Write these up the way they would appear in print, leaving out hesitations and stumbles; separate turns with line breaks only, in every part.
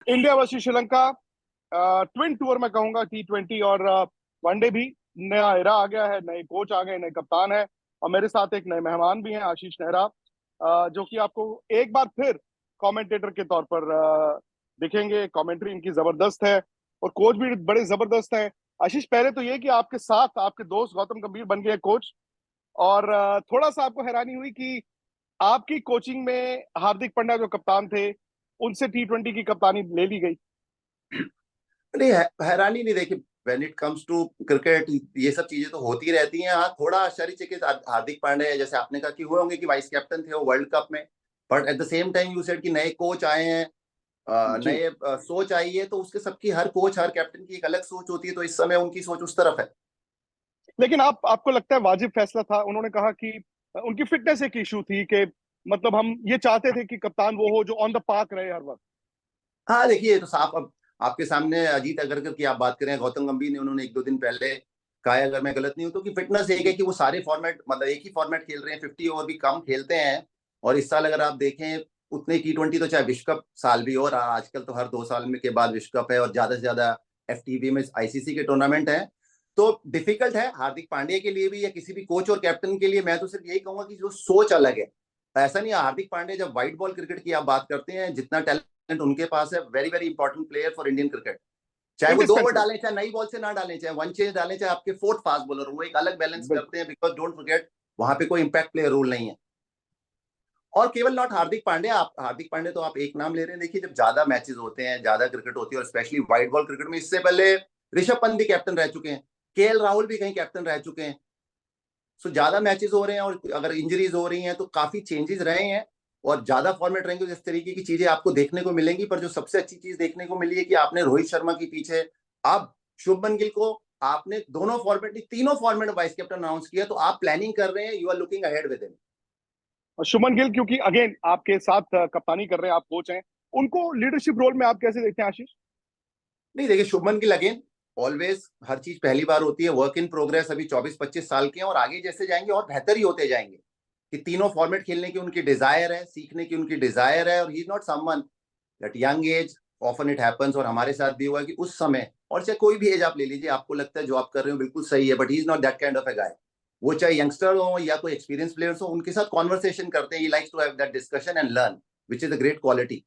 India versus Sri Lanka, twin tour मैं कहूंगा, T20 और वनडे भी। नया एरा आ गया है, नए कोच आ गए, नए कप्तान है, और मेरे साथ एक नए मेहमान भी हैं, आशीष नेहरा, जो कि आपको एक बार फिर कमेंटेटर के तौर पर दिखेंगे। कमेंट्री इनकी जबरदस्त है और कोच भी बड़े जबरदस्त हैं। आशीष, पहले तो ये कि आपके साथ आपके दोस्त गौतम गंभीर बन गए कोच, और थोड़ा सा आपको हैरानी हुई कि आपकी कोचिंग में हार्दिक पांड्या जो कप्तान थे, उनसे T20 की कप्तानी ले ली गई।
नहीं, हैरानी नहीं। देखिए, when it comes to cricket ये सब चीजें तो होती रहती हैं। हाँ, थोड़ा आश्चर्यचकित हार्दिक पांड्या, जैसे आपने कहा कि हुए होंगे कि वाइस कैप्टन थे वो वर्ल्ड कप में, but at the same time you said कि नए कोच आए हैं,
जी।
नए सोच आई है, तो उसके सबकी हर कोच हर कैप्टन की एक अलग सोच होती है, तो इस समय उनकी सोच उस तरफ है।
लेकिन आपको लगता है वाजिब फैसला था? उन्होंने कहा कि उनकी फिटनेस एक इशू थी, कि मतलब हम ये चाहते थे कि कप्तान वो हो जो ऑन द पार्क रहे हर वक्त।
हाँ, देखिए, ये तो साफ अब आपके सामने अजीत अगरकर की आप बात करें, गौतम गंभीर ने उन्होंने एक दो दिन पहले कहा है, अगर मैं गलत नहीं हूं तो, कि फिटनेस एक है कि वो सारे फॉर्मेट, मतलब एक ही फॉर्मेट खेल रहे हैं, 50 ओवर भी कम खेलते हैं। और इस साल अगर आप देखें, उतने T20 तो चाहे विश्व कप साल भी हो, और आजकल तो हर 2 साल में के बाद विश्व कप है, और ज्यादा से ज्यादा FTV में ICC के टूर्नामेंट है। तो डिफिकल्ट है हार्दिक पांड्या के लिए भी, या किसी भी कोच और कैप्टन के लिए। मैं तो सिर्फ यही कहूंगा कि जो सोच अलग है। ऐसा नहीं है, हार्दिक पांड्या जब व्हाइट बॉल क्रिकेट की आप बात करते हैं, जितना टैलेंट उनके पास है, very very important player for Indian cricket. चाहे वो 2 ओवर
इंडिस्पेंसेबल।
डालें, चाहे नई बॉल से ना डालें, चाहे वन चेज डालें, चाहे आपके फोर्थ फास्ट बॉलर, वो एक अलग बैलेंस
बिल्कुल।
करते हैं, बिकॉज डोंट फॉरगेट वहां पे कोई इंपैक्ट प्लेयर रूल नहीं है। और केवल नॉट हार्दिक पांड्या, आप हार्दिक पांड्या तो आप एक नाम ले रहे हैं। देखिए, जब ज्यादा मैचेस होते हैं, ज्यादा क्रिकेट होती है, और स्पेशली व्हाइट बॉल क्रिकेट में, इससे पहले ऋषभ पंत भी कैप्टन रह चुके हैं, KL राहुल भी कहीं कैप्टन रह चुके हैं। सो ज्यादा मैचेस हो रहे हैं, और अगर इंजरीज हो रही हैं तो काफी चेंजेस रहे हैं, और ज्यादा फॉर्मेट रहेंगे, इस तरीके की चीजें आपको देखने को मिलेंगी। पर जो सबसे अच्छी चीज देखने को मिली है कि आपने रोहित शर्मा के पीछे अब शुभमन गिल को आपने दोनों फॉर्मेट, तीनों फॉर्मेट में वाइस कैप्टन अनाउंस किया, तो आप प्लानिंग कर रहे हैं, you are looking ahead with him.
और शुभमन गिल, क्योंकि अगेन आपके साथ कप्तानी कर रहे हैं, आप कोच हैं, उनको लीडरशिप रोल में आप कैसे देखते हैं आशीष?
नहीं, देखिए, शुभमन गिल अगेन ऑलवेज, हर चीज पहली बार होती है, वर्क इन प्रोग्रेस, अभी 24-25 साल के हैं, और आगे जैसे जाएंगे और बेहतर ही होते जाएंगे। कि तीनों फॉर्मेट खेलने की उनकी डिजायर है, सीखने की उनकी डिजायर है, और ही is not someone that young age, often it happens, और हमारे साथ भी हुआ कि उस समय, और चाहे कोई भी एज आप ले लीजिए, आपको लगता है जो आप कर रहे हो बिल्कुल सही है, but he is not that kind of a guy. वो चाहे यंगस्टर हो या कोई एक्सपीरियंस प्लेयर्स हो, उनके साथ कॉन्वर्सेशन करते हैं, he likes to have that discussion and learn, which is a great quality.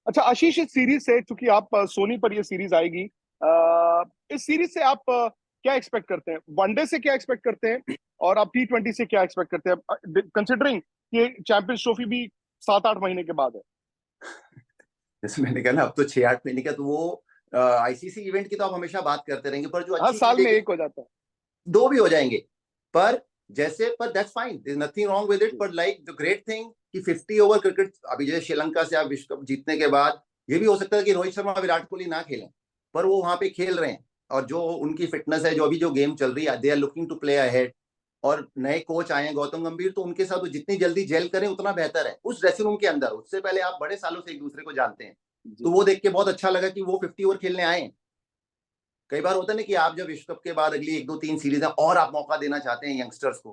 अच्छा आशीष, इस सीरीज से, चूंकि आप सोनी पर ये सीरीज आएगी, इस सीरीज से आप क्या एक्सपेक्ट करते हैं? वनडे से क्या एक्सपेक्ट करते हैं, और आप T20 से क्या एक्सपेक्ट करते हैं, कंसिडरिंग कि चैंपियंस ट्रॉफी भी 7-8 महीने के बाद है?
जैसे मैंने कहा ना, अब तो 6-8 महीने का, तो वो ICC इवेंट की तो आप हमेशा बात करते रहेंगे, पर जो
हाँ,
अच्छी चीज
साल
है
में
कि
एक हो जाता है।
दो भी हो जाएंगे। पर जैसे, पर that's fine, there is nothing wrong with it, पर लाइक द ग्रेट थिंग कि 50 ओवर क्रिकेट, अभी जैसे श्रीलंका से आप विश्व कप जीतने के बाद, ये भी हो सकता है कि रोहित शर्मा विराट कोहली ना खेलें, पर वो वहां पे खेल रहे हैं, और जो उनकी फिटनेस है, जो अभी जो गेम चल रही है, they are looking to play ahead. और नए कोच आए हैं गौतम गंभीर, तो उनके साथ जितनी जल्दी जेल करें उतना बेहतर है उस ड्रेसिंग रूम के अंदर। उससे पहले आप बड़े सालों से एक दूसरे को जानते हैं, तो
जी।
वो देख के बहुत अच्छा लगा कि वो 50 ओवर खेलने आए हैं। कई बार होता है ना कि आप जब विश्व कप के बाद अगली एक दो तीन सीरीज है, और आप मौका देना चाहते हैं यंगस्टर्स को,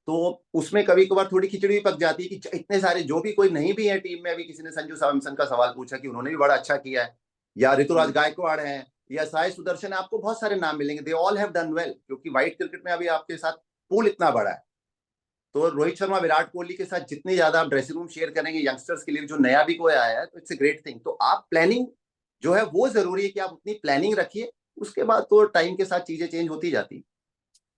तो उसमें कभी कभार थोड़ी खिचड़ी भी पक जाती है कि इतने सारे जो भी कोई नहीं भी है टीम में। अभी किसी ने संजू सैमसन का सवाल पूछा कि उन्होंने भी बड़ा अच्छा किया है, या ऋतुराज
हम्म।
गायकवाड़ हैं, या साई सुदर्शन है, आपको बहुत सारे नाम मिलेंगे, they all have done well, क्योंकि व्हाइट क्रिकेट में अभी आपके साथ पूल इतना बड़ा है। तो रोहित शर्मा विराट कोहली के साथ जितनी ज्यादा आप ड्रेसिंग रूम शेयर करेंगे यंगस्टर्स के लिए, जो नया भी कोई आया है, तो इट्स ए ग्रेट थिंग। तो आप प्लानिंग जो है वो जरूरी है कि आप उतनी प्लानिंग रखिए, उसके बाद तो टाइम के साथ चीजें चेंज होती जाती।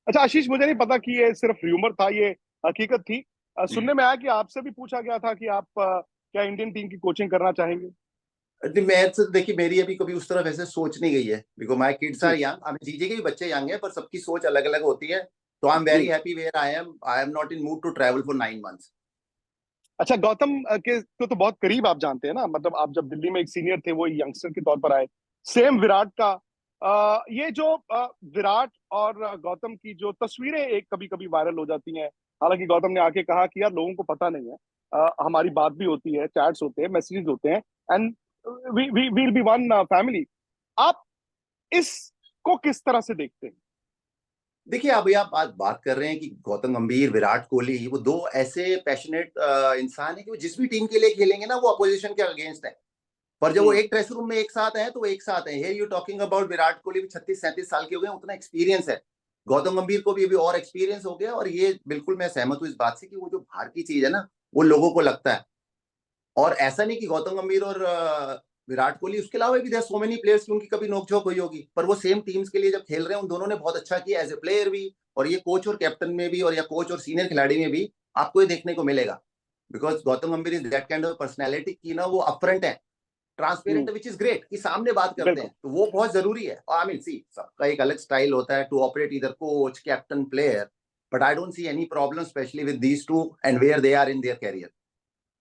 अच्छा आशीष, मुझे नहीं पता कि ये सिर्फ र्यूमर था, ये हकीकत थी। सुनने में आया कि आपसे भी पूछा गया था कि आप क्या इंडियन टीम की कोचिंग करना चाहेंगे?
मैं तो देखिए, मेरी अभी कभी उस तरफ ऐसे सोच नहीं गई है, because my kids R
G.
Young. अब जीजे के भी बच्चे यंग है, पर सबकी सोच अलग अलग होती है। तो आई एम वेरी
जी।
Happy where I am not in mood to travel for 9 months.
अच्छा, गौतम के को तो बहुत करीब आप जानते हैं ना, मतलब आप जब दिल्ली में एक सीनियर थे, वो यंगस्टर के तौर पर आए। सेम विराट का, ये जो विराट और गौतम की जो तस्वीरें एक कभी कभी वायरल हो जाती हैं, हालांकि गौतम ने आके कहा कि यार लोगों को पता नहीं है, हमारी बात भी होती है, चैट्स होते हैं, मैसेजेस होते हैं, and we we will be one family. आप इसको किस तरह से देखते हैं?
देखिए, अभी आप बात कर रहे हैं कि गौतम गंभीर, विराट कोहली, वो दो ऐसे पैशनेट इंसान है कि वो जिस भी टीम के लिए खेलेंगे ना, वो अपोजिशन के अगेंस्ट है। पर जब वो एक ड्रेसिंग रूम में एक साथ है तो वो एक साथ है। Here you talking about Virat Kohli भी 36-37 साल के हो गए, उतना एक्सपीरियंस है। गौतम गंभीर को भी अभी और एक्सपीरियंस हो गया, और ये बिल्कुल मैं सहमत हूँ इस बात से कि वो जो बाहर की चीज है ना, वो लोगों को लगता है। और ऐसा नहीं कि गौतम गंभीर और विराट कोहली, उसके अलावा भी सो मेनी प्लेयर्स की उनकी कभी नोकझोंक हुई होगी, पर वो सेम टीम्स के लिए जब खेल रहे हैं उन दोनों ने बहुत अच्छा किया एज ए प्लेयर भी, और ये कोच और कैप्टन में भी, और या कोच और सीनियर खिलाड़ी में भी आपको ये देखने को मिलेगा। बिकॉज गौतम गंभीर is that kind of personality की ना, वो अपफ्रंट है, ट्रांसपेरेंट, विच इज ग्रेट, कि सामने बात करते
बिल्कुल।
हैं, तो वो बहुत जरूरी है। आई मीन सी, सबका एक अलग स्टाइल होता है टू ऑपरेट इधर coach captain player, but I don't see any problem specially with these two and where they are in their career.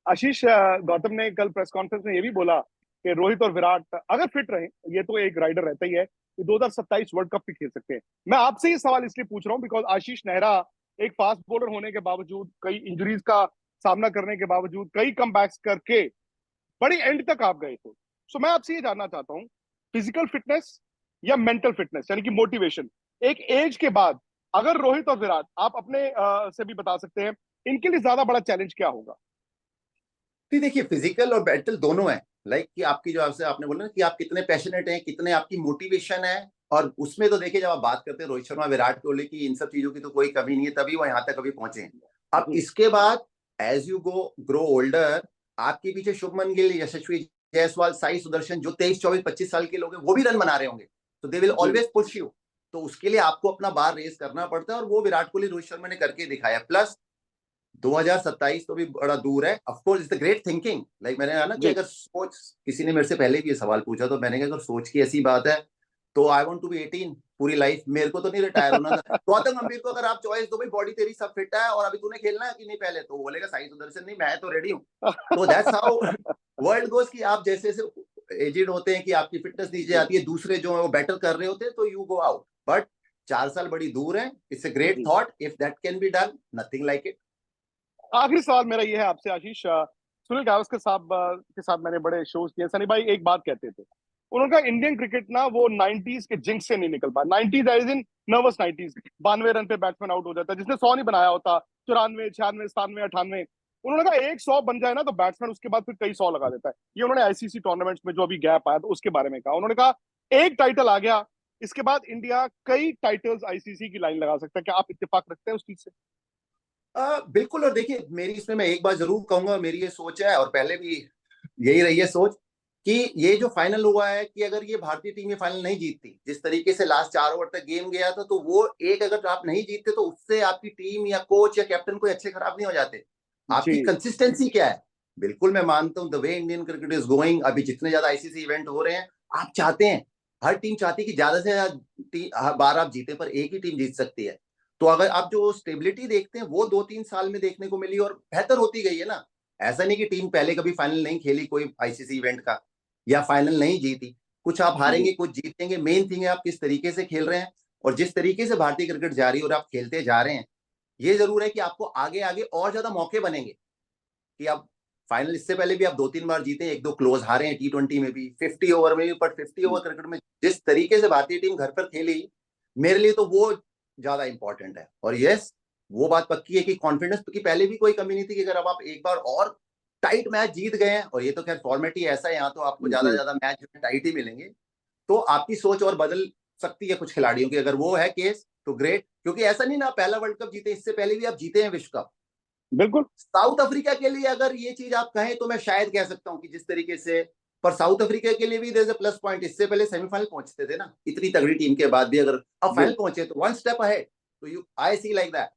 Ashish, Gautam ने कल प्रेस कॉन्फ्रेंस में ये भी बोला कि रोहित और विराट अगर फिट रहे, ये तो एक राइडर रहता ही है, कि 2027 वर्ल्ड कप भी खेल सकते हैं। मैं आपसे ये सवाल इसलिए पूछ रहा हूँ बिकॉज आशीष नेहरा एक फास्ट बॉलर होने के बावजूद, कई इंजरीज का सामना करने के बावजूद, कई कमबैक्स करके बड़ी एंड तक आप गए थे। सो मैं आपसे ये जानना चाहता हूँ, फिजिकल फिटनेस या मेंटल फिटनेस यानी कि मोटिवेशन, एक एज के बाद अगर रोहित और विराट, आप अपने से भी बता सकते हैं, इनके लिए ज्यादा बड़ा चैलेंज क्या होगा?
देखिए, फिजिकल और मेंटल दोनों है। लाइक कि आपकी जो आपसे आपने बोला ना कि आप कितने पैशनेट हैं, कितने आपकी मोटिवेशन है, और उसमें तो देखिए जब आप बात करते हैं रोहित शर्मा विराट कोहली की, इन सब चीजों की तो कोई कमी नहीं है, तभी वो यहाँ तक अभी पहुंचे हैं। अब इसके बाद as you go grow older, आपके पीछे शुभमन गिल, यशस्वी जायसवाल, साई सुदर्शन, जो 23-24-25 साल के लोग हैं, वो भी रन बना रहे होंगे, तो they will always push you. तो उसके लिए आपको अपना बार रेस करना पड़ता है, और वो विराट कोहली रोहित शर्मा ने करके दिखाया। प्लस 2027 तो भी बड़ा दूर है। Of course it's the great thinking, like मैंने कहा ना कि
जी।
अगर सोच, किसी ने मेरे से पहले भी ये सवाल पूछा, तो मैंने कहा अगर सोच की ऐसी बात है तो आई वांट टू बी 18 पूरी लाइफ, मेरे को तो नहीं रिटायर होना था। गौतम गंभीर को अगर आप चॉइस दो, भाई बॉडी तेरी सब फिट है और अभी तूने खेलना है कि नहीं पहले, तो वो बोलेगा साई सुदर्शन नहीं, मैं तो रेडी हूँ। तो दैट्स हाउ वर्ल्ड गोस, कि आप जैसे जैसे एजेड होते हैं कि आपकी फिटनेस नीचे आती है, दूसरे जो है वो बेटर कर रहे होते हैं, तो यू गो आउट। बट 4 साल बड़ी दूर है। It's a great thought, if that can be done, nothing like it.
आखिरी सवाल मेरा ये है आपसे आशीष, सुनील गावस्कर साहब के साथ मैंने बड़े शोज किए। सनी भाई एक बात कहते थे, उनका इंडियन क्रिकेट ना वो 90s के जिंक्स से नहीं निकल पाया। 90s as in nervous 90s, 92 run पे बैट्समैन आउट हो जाता है, जिसने 100 नहीं बनाया होता, 94, 96, 97, 98। उन्होंने कहा एक 100 बन जाए ना तो बैट्समैन उसके बाद फिर कई 100 लगा देता है। ये उन्होंने आईसीसी टूर्नामेंट्स में जो अभी गैप आया तो उसके बारे में कहा। उन्होंने कहा एक टाइटल आ गया, इसके बाद इंडिया कई टाइटल्स आईसीसी की लाइन लगा सकता है। क्या आप इत्तेफाक रखते हैं उस चीज से?
बिल्कुल। और देखिए, मेरी इसमें मैं एक बात जरूर कहूंगा, मेरी ये सोच है और पहले भी यही रही है सोच, कि ये जो फाइनल हुआ है, कि अगर ये भारतीय टीम ये फाइनल नहीं जीतती, जिस तरीके से लास्ट 4 ओवर तक गेम गया था, तो वो एक अगर आप नहीं जीतते तो उससे आपकी टीम या कोच या कैप्टन कोई अच्छे खराब नहीं हो जाते। आपकी
जी।
कंसिस्टेंसी क्या है। बिल्कुल मैं मानता हूं the way Indian cricket is going, अभी जितने ज्यादा आईसीसी इवेंट हो रहे हैं, आप चाहते हैं, हर टीम चाहती है कि ज्यादा से ज्यादा बार आप जीते, पर एक ही टीम जीत सकती है। तो अगर आप जो स्टेबिलिटी देखते हैं वो 2-3 साल में देखने को मिली और बेहतर होती गई है ना। ऐसा नहीं कि टीम पहले कभी फाइनल नहीं खेली कोई आईसीसी इवेंट का, या फाइनल नहीं जीती। कुछ आप हारेंगे, कुछ जीतेंगे, मेन थिंग है आप किस तरीके से खेल रहे हैं। और जिस तरीके से भारतीय क्रिकेट जा रही है और आप खेलते जा रहे हैं, ये जरूर है कि आपको आगे आगे और ज्यादा मौके बनेंगे, कि आप फाइनल, इससे पहले भी आप 2-3 बार जीते, 1-2 क्लोज हारे हैं T20 में भी, 50 ओवर में भी। पर 50 ओवर क्रिकेट में जिस तरीके से भारतीय टीम घर पर खेली, मेरे लिए तो वो ज्यादा इंपॉर्टेंट है। और यस, वो बात पक्की है कि कॉन्फिडेंस की पहले भी कोई कमी नहीं थी, कि अगर अब आप एक बार और टाइट मैच जीत गए हैं, और ये तो खैर फॉर्मेट ही ऐसा है, यहाँ तो आपको ज्यादा
जी।
ज्यादा मैच टाइट ही मिलेंगे, तो आपकी सोच और बदल सकती है कुछ खिलाड़ियों की। अगर वो है केस तो ग्रेट, क्योंकि ऐसा नहीं ना पहला वर्ल्ड कप जीते, इससे पहले भी आप जीते हैं विश्व कप।
बिल्कुल।
साउथ अफ्रीका के लिए अगर ये चीज आप कहें तो मैं शायद कह सकता हूं कि जिस तरीके से, पर साउथ अफ्रीका के लिए भी there is a plus point, इससे पहले सेमीफाइनल पहुंचते थे ना, इतनी तगड़ी टीम के बाद भी अगर अब
जी।
फाइनल पहुंचे तो वन स्टेप अहेड। तो you I see like that.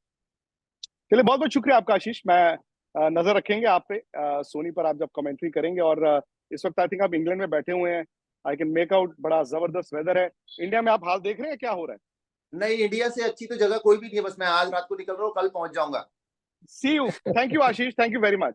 चलिए, बहुत बहुत शुक्रिया आपका आशीष। मैं नजर रखेंगे आप पे, सोनी पर आप जब कमेंट्री करेंगे। और इस वक्त आई थिंक आप इंग्लैंड में बैठे हुए हैं, आई कैन मेक आउट, बड़ा जबरदस्त वेदर है। इंडिया में आप हाल देख रहे हैं क्या हो रहा है?
नहीं, इंडिया से अच्छी तो जगह कोई भी नहीं है, बस मैं आज रात को निकल रहा हूँ, कल पहुंच जाऊंगा।
See you. Thank you Ashish, thank you very much.